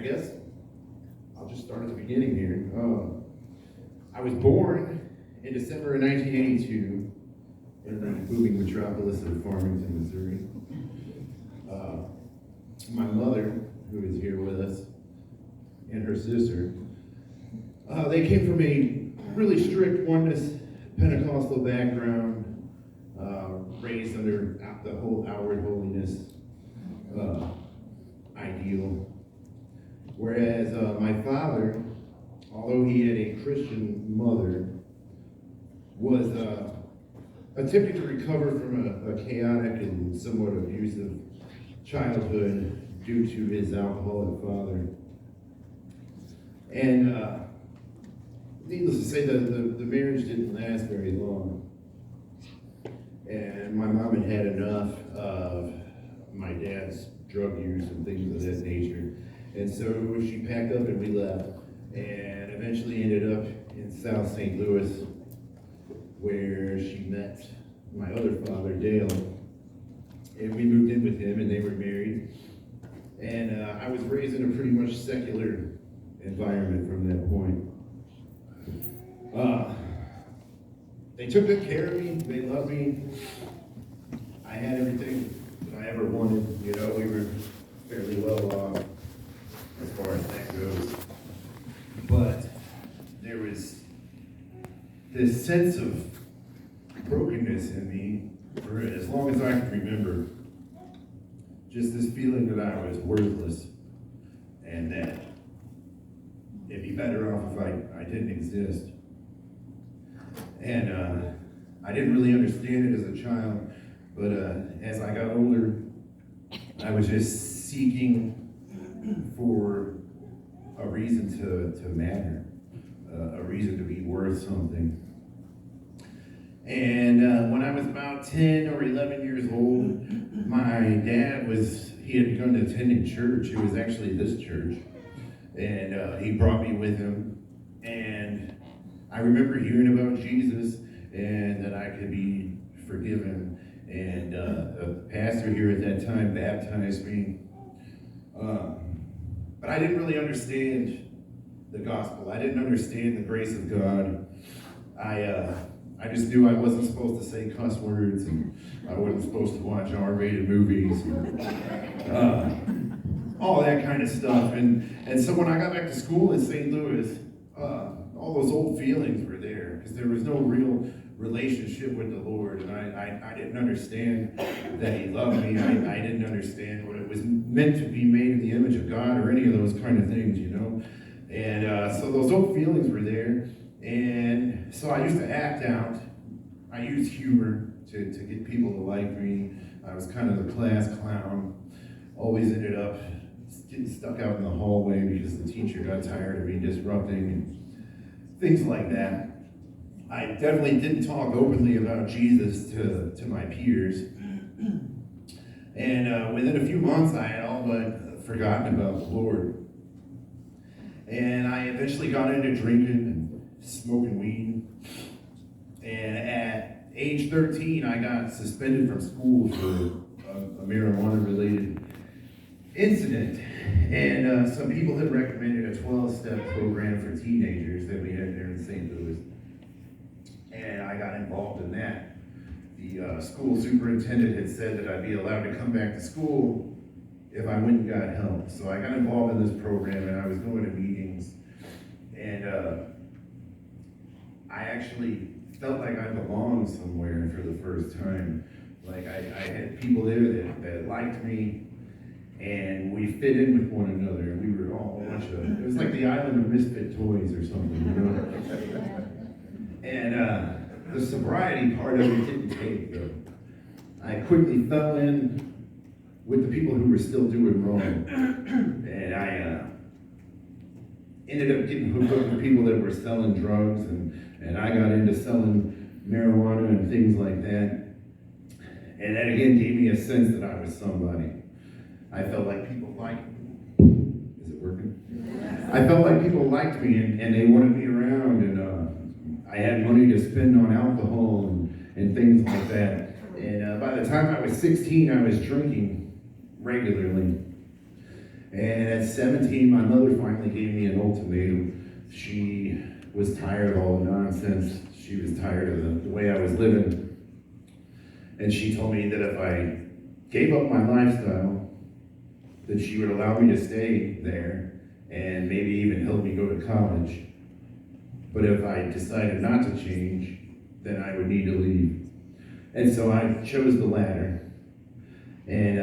guess I'll just start at the beginning here. I was born in December of 1982 in the booming metropolis of Farmington, Missouri. My mother, who is here with us, and her sister, they came from a really strict oneness Pentecostal background, raised under the whole outward holiness ideal. Whereas my father, although he had a Christian mother, was attempting to recover from a chaotic and somewhat abusive childhood due to his alcoholic father. And needless to say, the marriage didn't last very long. And my mom had had enough of my dad's drug use and things of that nature. And so she packed up and we left. And eventually ended up in South St. Louis, where she met my other father, Dale. And we moved in with him and they were married. And I was raised in a pretty much secular environment from that point. They took good care of me, they loved me. I had everything that I ever wanted. You know, we were fairly well off as far as that goes. But there was this sense of brokenness in me for as long as I can remember. Just this feeling that I was worthless and that it'd be better off if I didn't exist. And I didn't really understand it as a child, but as I got older, I was just seeking for a reason to matter, a reason to be worth something. And when I was about 10 or 11 years old, my dad he had begun attending church. It was actually this church. And he brought me with him. And I remember hearing about Jesus and that I could be forgiven. And the pastor here at that time baptized me. But I didn't really understand the gospel. I didn't understand the grace of God. I just knew I wasn't supposed to say cuss words, and I wasn't supposed to watch R-rated movies, and, all that kind of stuff. And so when I got back to school in St. Louis, all those old feelings were there, because there was no real relationship with the Lord, and I didn't understand that He loved me. I didn't understand what it was meant to be made in the image of God, or any of those kind of things, you know. And so those old feelings were there. And so I used to act out. I used humor to get people to like me. I was kind of the class clown. Always ended up getting stuck out in the hallway because the teacher got tired of me disrupting and things like that. I definitely didn't talk openly about Jesus to my peers. And within a few months, I had all but forgotten about the Lord. And I eventually got into drinking and smoking weed. And at age 13, I got suspended from school for a marijuana-related incident. And some people had recommended a 12-step program for teenagers that we had there in St. Louis. And I got involved in that. The school superintendent had said that I'd be allowed to come back to school if I went and got help. So I got involved in this program, and I was going to meetings. And I actually felt like I belonged somewhere for the first time. Like I had people there that liked me, and we fit in with one another. We were all a bunch of, it was like the island of misfit toys or something, you know? And the sobriety part of it didn't take, though. I quickly fell in with the people who were still doing wrong. And I ended up getting hooked up with people that were selling drugs, and I got into selling marijuana and things like that. And that again gave me a sense that I was somebody. I felt like people liked me. Is it working? I felt like people liked me and they wanted me around, and I had money to spend on alcohol and things like that. And by the time I was 16, I was drinking regularly. And at 17, my mother finally gave me an ultimatum. She was tired of all the nonsense. She was tired of the way I was living. And she told me that if I gave up my lifestyle, that she would allow me to stay there and maybe even help me go to college. But if I decided not to change, then I would need to leave. And so I chose the latter. And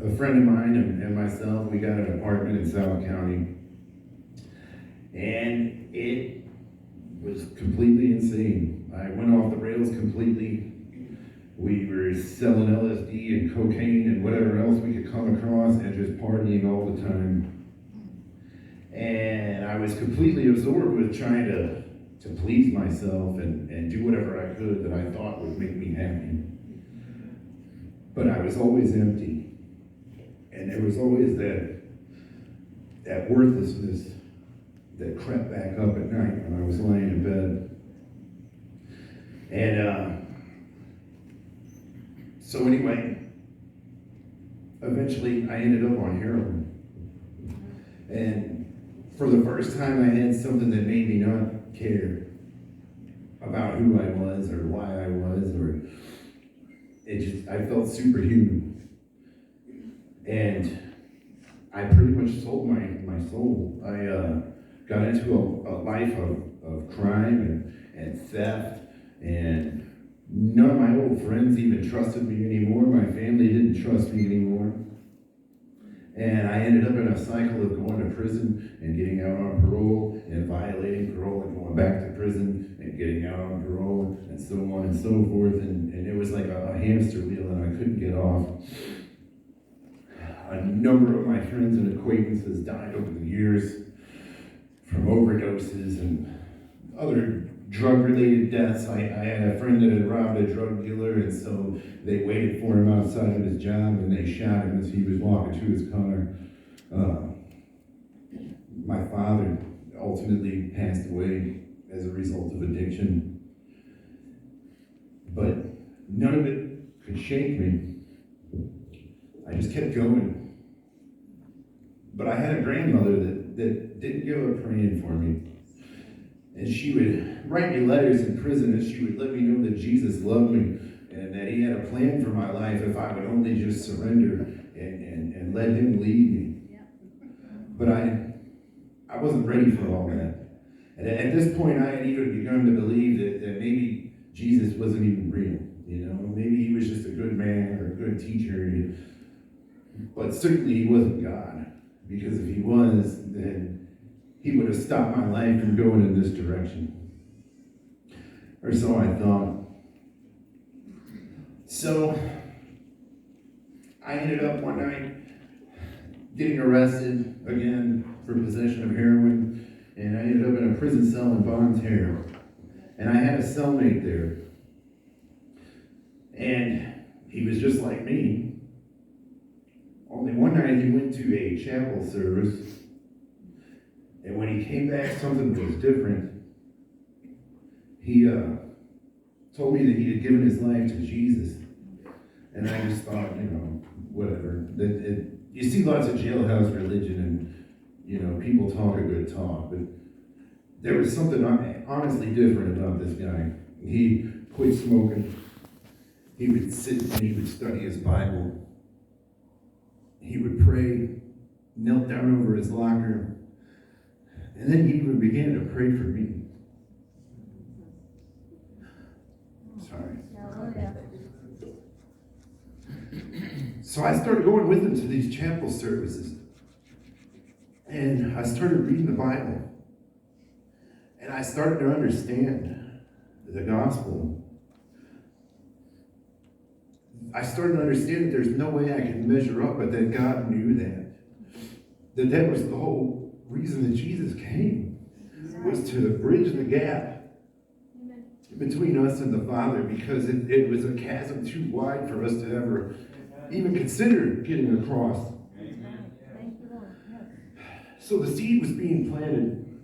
a friend of mine and myself, we got an apartment in South County. And it was completely insane. I went off the rails completely. We were selling LSD and cocaine and whatever else we could come across and just partying all the time. And I was completely absorbed with trying to please myself and do whatever I could that I thought would make me happy. But I was always empty. And there was always that worthlessness that crept back up at night when I was laying in bed. And so anyway, eventually I ended up on heroin. And for the first time I had something that made me not care about who I was or why I was, or I felt superhuman. And I pretty much sold my soul. I got into a life of crime and theft, and none of my old friends even trusted me anymore. My family didn't trust me anymore. And I ended up in a cycle of going to prison and getting out on parole and violating parole and going back to prison and getting out on parole and so on and so forth. And it was like a hamster wheel and I couldn't get off. A number of my friends and acquaintances died over the years from overdoses and other drug-related deaths. I had a friend that had robbed a drug dealer, and so they waited for him outside of his job and they shot him as he was walking to his car. My father ultimately passed away as a result of addiction. But none of it could shake me. I just kept going. But I had a grandmother that didn't give up praying for me. And she would write me letters in prison, and she would let me know that Jesus loved me and that he had a plan for my life if I would only just surrender and let him lead me. Yeah. But I wasn't ready for all that. And at this point, I had even begun to believe that maybe Jesus wasn't even real. You know, maybe he was just a good man or a good teacher. But certainly he wasn't God. Because if he was, then he would have stopped my life from going in this direction. Or so I thought. So I ended up one night getting arrested again for possession of heroin, and I ended up in a prison cell in Bonne Terre. And I had a cellmate there. And he was just like me. Only one night he went to a chapel service, and when he came back, something was different. He told me that he had given his life to Jesus. And I just thought, whatever. You see lots of jailhouse religion and, people talk a good talk, but there was something honestly different about this guy. He quit smoking. He would sit and he would study his Bible. He would pray, knelt down over his locker, and then he would begin to pray for me. Sorry. So I started going with him to these chapel services, and I started reading the Bible, and I started to understand the gospel. I started to understand that there's no way I could measure up, but that God knew that. That was the whole reason that Jesus came, was to bridge the gap between us and the Father, because it was a chasm too wide for us to ever even consider getting across. So the seed was being planted.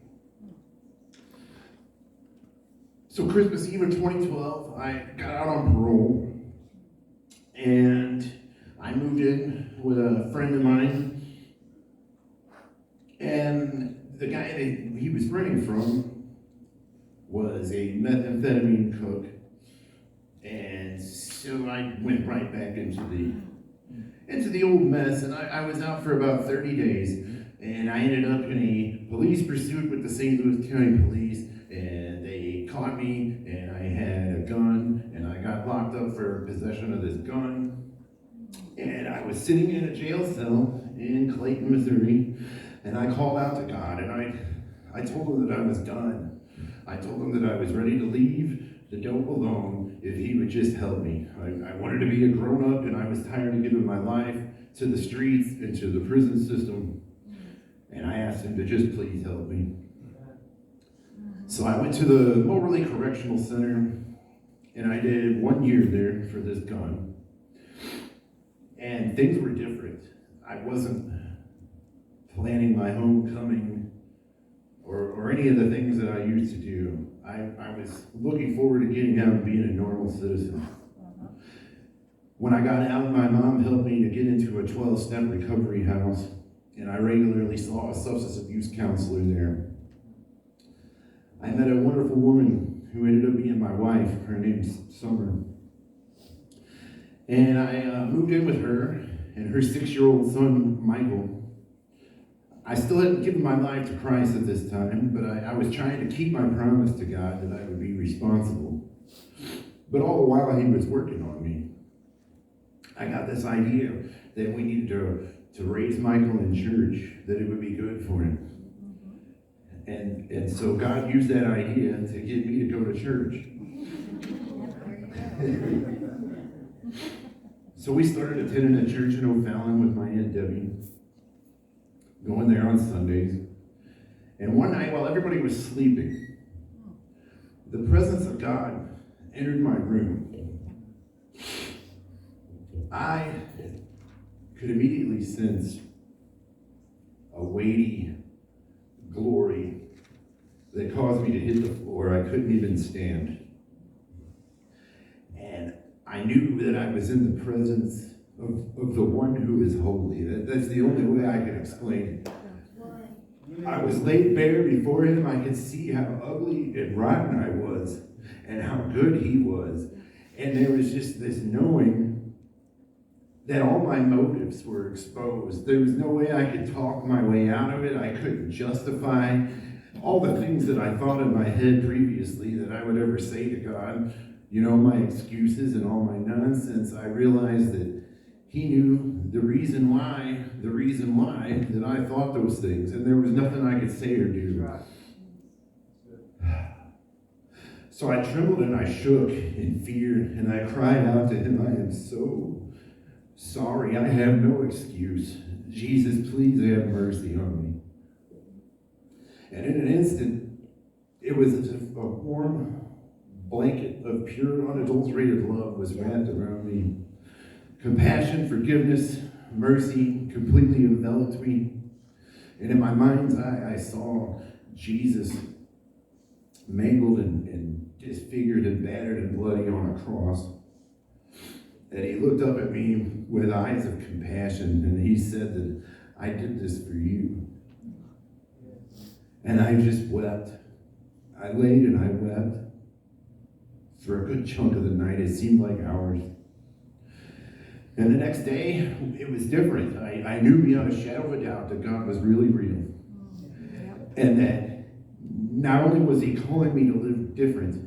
So Christmas Eve of 2012, I got out on parole. And I moved in with a friend of mine, that he was running from was a methamphetamine cook. And so I went right back into the old mess, and I was out for about 30 days, and I ended up in a police pursuit with the St. Louis County Police, and they caught me, and I had a gun, and I got locked up for possession of this gun, and I was sitting in a jail cell in Clayton, Missouri, and I called out to God, and I told him that I was done. I told him that I was ready to leave the dope alone if he would just help me. I wanted to be a grown-up, and I was tired of giving my life to the streets and to the prison system, and I asked him to just please help me. So I went to the Moberly Correctional Center, and I did 1 year there for this gun, and things were different. I wasn't planning my homecoming or any of the things that I used to do. I was looking forward to getting out and being a normal citizen. When I got out, my mom helped me to get into a 12-step recovery house, and I regularly saw a substance abuse counselor there. I met a wonderful woman who ended up being my wife. Her name's Summer. And I moved in with her and her 6-year-old son, Michael. I still hadn't given my life to Christ at this time, but I was trying to keep my promise to God that I would be responsible. But all the while he was working on me, I got this idea that we needed to raise Michael in church, that it would be good for him. And so God used that idea to get me to go to church. So we started attending a church in O'Fallon with my Aunt Debbie, going there on Sundays. And one night while everybody was sleeping, the presence of God entered my room. I could immediately sense a weighty glory that caused me to hit the floor. I couldn't even stand. And I knew that I was in the presence of the one who is holy. That's the only way I can explain it. I was laid bare before him. I could see how ugly and rotten I was and how good he was. And there was just this knowing that all my motives were exposed. There was no way I could talk my way out of it. I couldn't justify all the things that I thought in my head previously that I would ever say to God. You know, my excuses and all my nonsense. I realized that he knew the reason why that I thought those things, and there was nothing I could say or do. So I trembled and I shook in fear, and I cried out to him, I am so sorry. I have no excuse. Jesus, please have mercy on me. And in an instant, it was as if a warm blanket of pure, unadulterated love was wrapped around me. Compassion, forgiveness, mercy completely enveloped me. And in my mind's eye, I saw Jesus mangled and disfigured and battered and bloody on a cross. And he looked up at me with eyes of compassion, and he said that I did this for you. And I just wept. I laid and I wept. For a good chunk of the night, it seemed like hours. And the next day, it was different. I knew beyond a shadow of a doubt that God was really real. And that not only was he calling me to live different,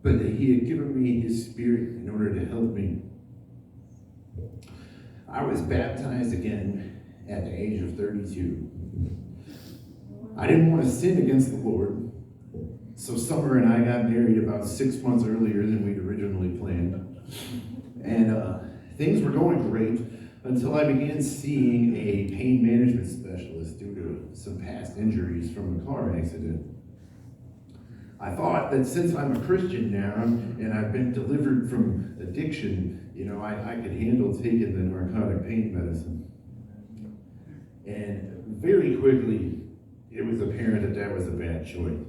but that he had given me his spirit in order to help me. I was baptized again at the age of 32. I didn't want to sin against the Lord, so Summer and I got married about 6 months earlier than we'd originally planned. And things were going great until I began seeing a pain management specialist due to some past injuries from a car accident. I thought that since I'm a Christian now and I've been delivered from addiction, you know, I could handle taking the narcotic pain medicine. And very quickly, it was apparent that that was a bad choice.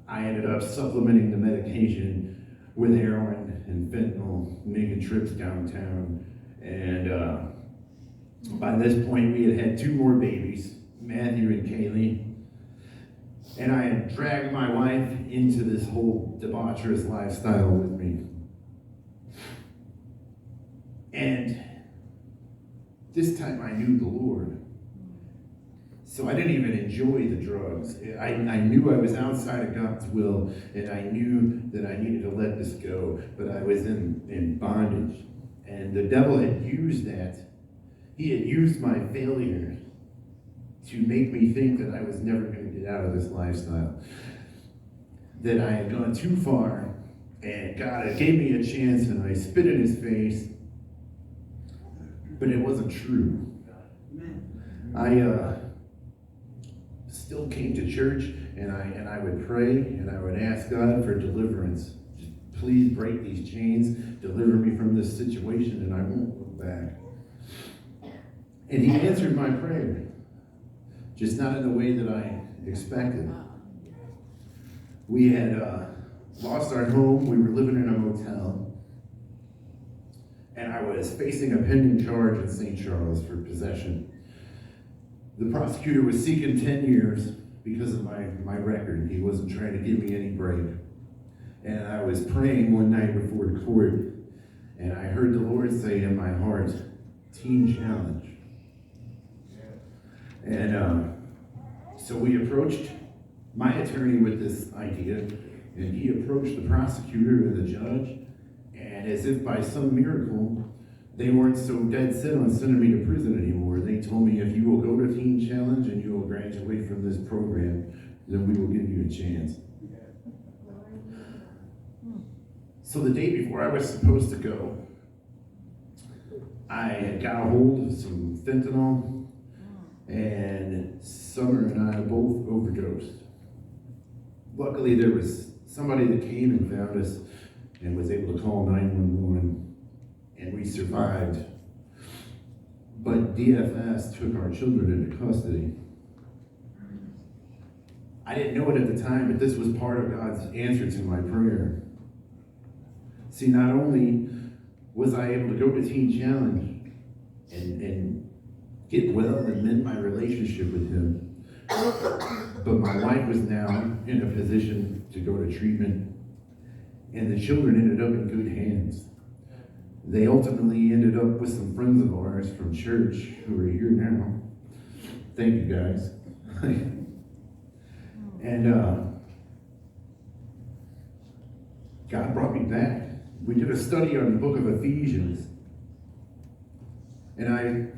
I ended up supplementing the medication with heroin and fentanyl, making trips downtown. And by this point, we had had 2 more babies. Matthew and Kaylee. And I had dragged my wife into this whole debaucherous lifestyle with me. And this time I knew the Lord. So I didn't even enjoy the drugs. I knew I was outside of God's will, and I knew that I needed to let this go, but I was in bondage. And the devil had used that. He had used my failure to make me think that I was never going to get out of this lifestyle. That I had gone too far, and God had gave me a chance, and I spit in his face. But it wasn't true. I still came to church, and I would pray, and I would ask God for deliverance. Just please break these chains, deliver me from this situation, and I won't look back. And he answered my prayer, just not in the way that I expected. We had lost our home. We were living in a motel. And I was facing a pending charge in St. Charles for possession. The prosecutor was seeking 10 years because of my record. He wasn't trying to give me any break. And I was praying one night before court, and I heard the Lord say in my heart, Teen Challenge. And so we approached my attorney with this idea, and he approached the prosecutor and the judge, and as if by some miracle, they weren't so dead set on sending me to prison anymore. They told me, if you will go to Teen Challenge and you will graduate from this program, then we will give you a chance. So the day before I was supposed to go, I had got a hold of some fentanyl, and Summer and I both overdosed. Luckily, there was somebody that came and found us and was able to call 911, and we survived. But DFS took our children into custody. I didn't know it at the time, but this was part of God's answer to my prayer. See, not only was I able to go to Teen Challenge and get well and mend my relationship with him, but my wife was now in a position to go to treatment, and the children ended up in good hands. They ultimately ended up with some friends of ours from church who are here now. Thank you, guys. And God brought me back. We did a study on the book of Ephesians, and I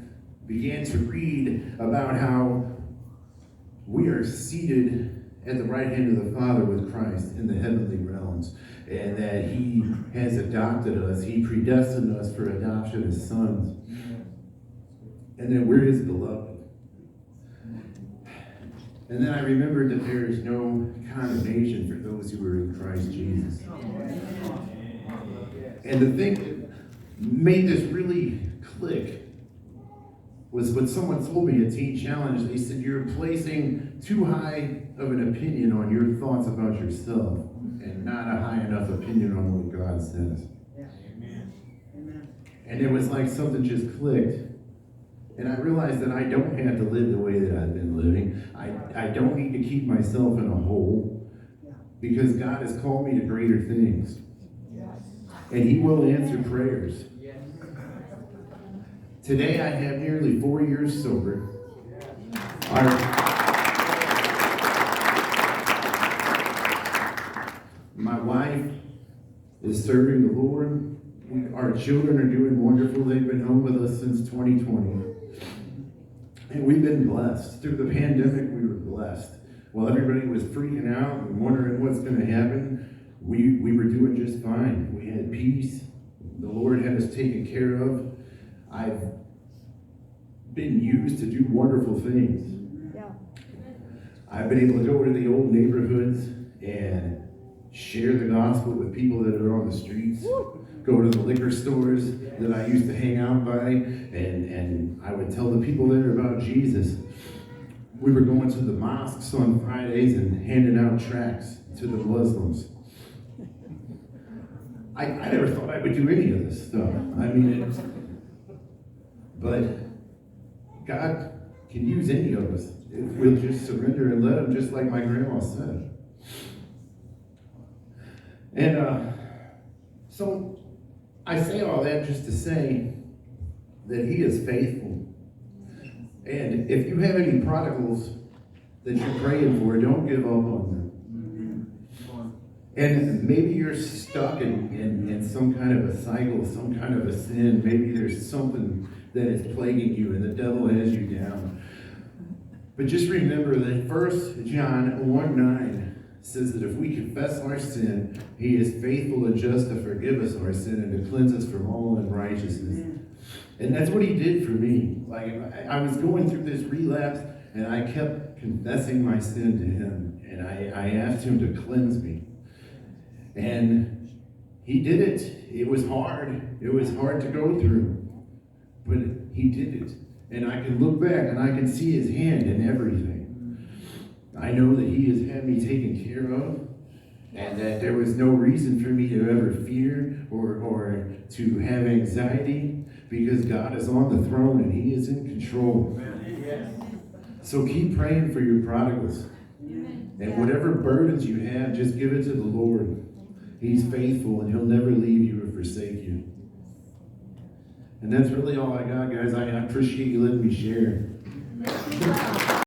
began to read about how we are seated at the right hand of the Father with Christ in the heavenly realms, and that he has adopted us. He predestined us for adoption as sons, and that we're his beloved. And then I remembered that there is no condemnation for those who are in Christ Jesus. And the thing that made this really click was when someone told me at Teen Challenge, they said, you're placing too high of an opinion on your thoughts about yourself and not a high enough opinion on what God says. Yeah. Amen. And it was like something just clicked. And I realized that I don't have to live the way that I've been living. I don't need to keep myself in a hole, because God has called me to greater things. And he will answer prayers. Today I have nearly 4 years sober. My wife is serving the Lord. Our children are doing wonderful. They've been home with us since 2020. And we've been blessed. Through the pandemic, we were blessed. While everybody was freaking out and wondering what's going to happen, we were doing just fine. We had peace. The Lord had us taken care of. I've been used to do wonderful things. Yeah. I've been able to go to the old neighborhoods and share the gospel with people that are on the streets. Go to the liquor stores that I used to hang out by, and I would tell the people there about Jesus. We were going to the mosques on Fridays and handing out tracts to the Muslims. I never thought I would do any of this stuff. But God can use any of us if we'll just surrender and let him, just like my grandma said. And so I say all that just to say that he is faithful. And if you have any prodigals that you're praying for, don't give up on them. And maybe you're stuck in some kind of a cycle, some kind of a sin. Maybe there's something that is plaguing you and the devil has you down. But just remember that 1 John 1:9 says that if we confess our sin, he is faithful and just to forgive us our sin and to cleanse us from all unrighteousness. And that's what he did for me. Like, I was going through this relapse, and I kept confessing my sin to him. And I asked him to cleanse me. And he did it. It was hard. It was hard to go through. But he did it. And I can look back and I can see his hand in everything. I know that he has had me taken care of. And that there was no reason for me to ever fear or to have anxiety, because God is on the throne and he is in control. So keep praying for your prodigals. And whatever burdens you have, just give it to the Lord. He's faithful and he'll never leave you or forsake you. And that's really all I got, guys. I appreciate you letting me share.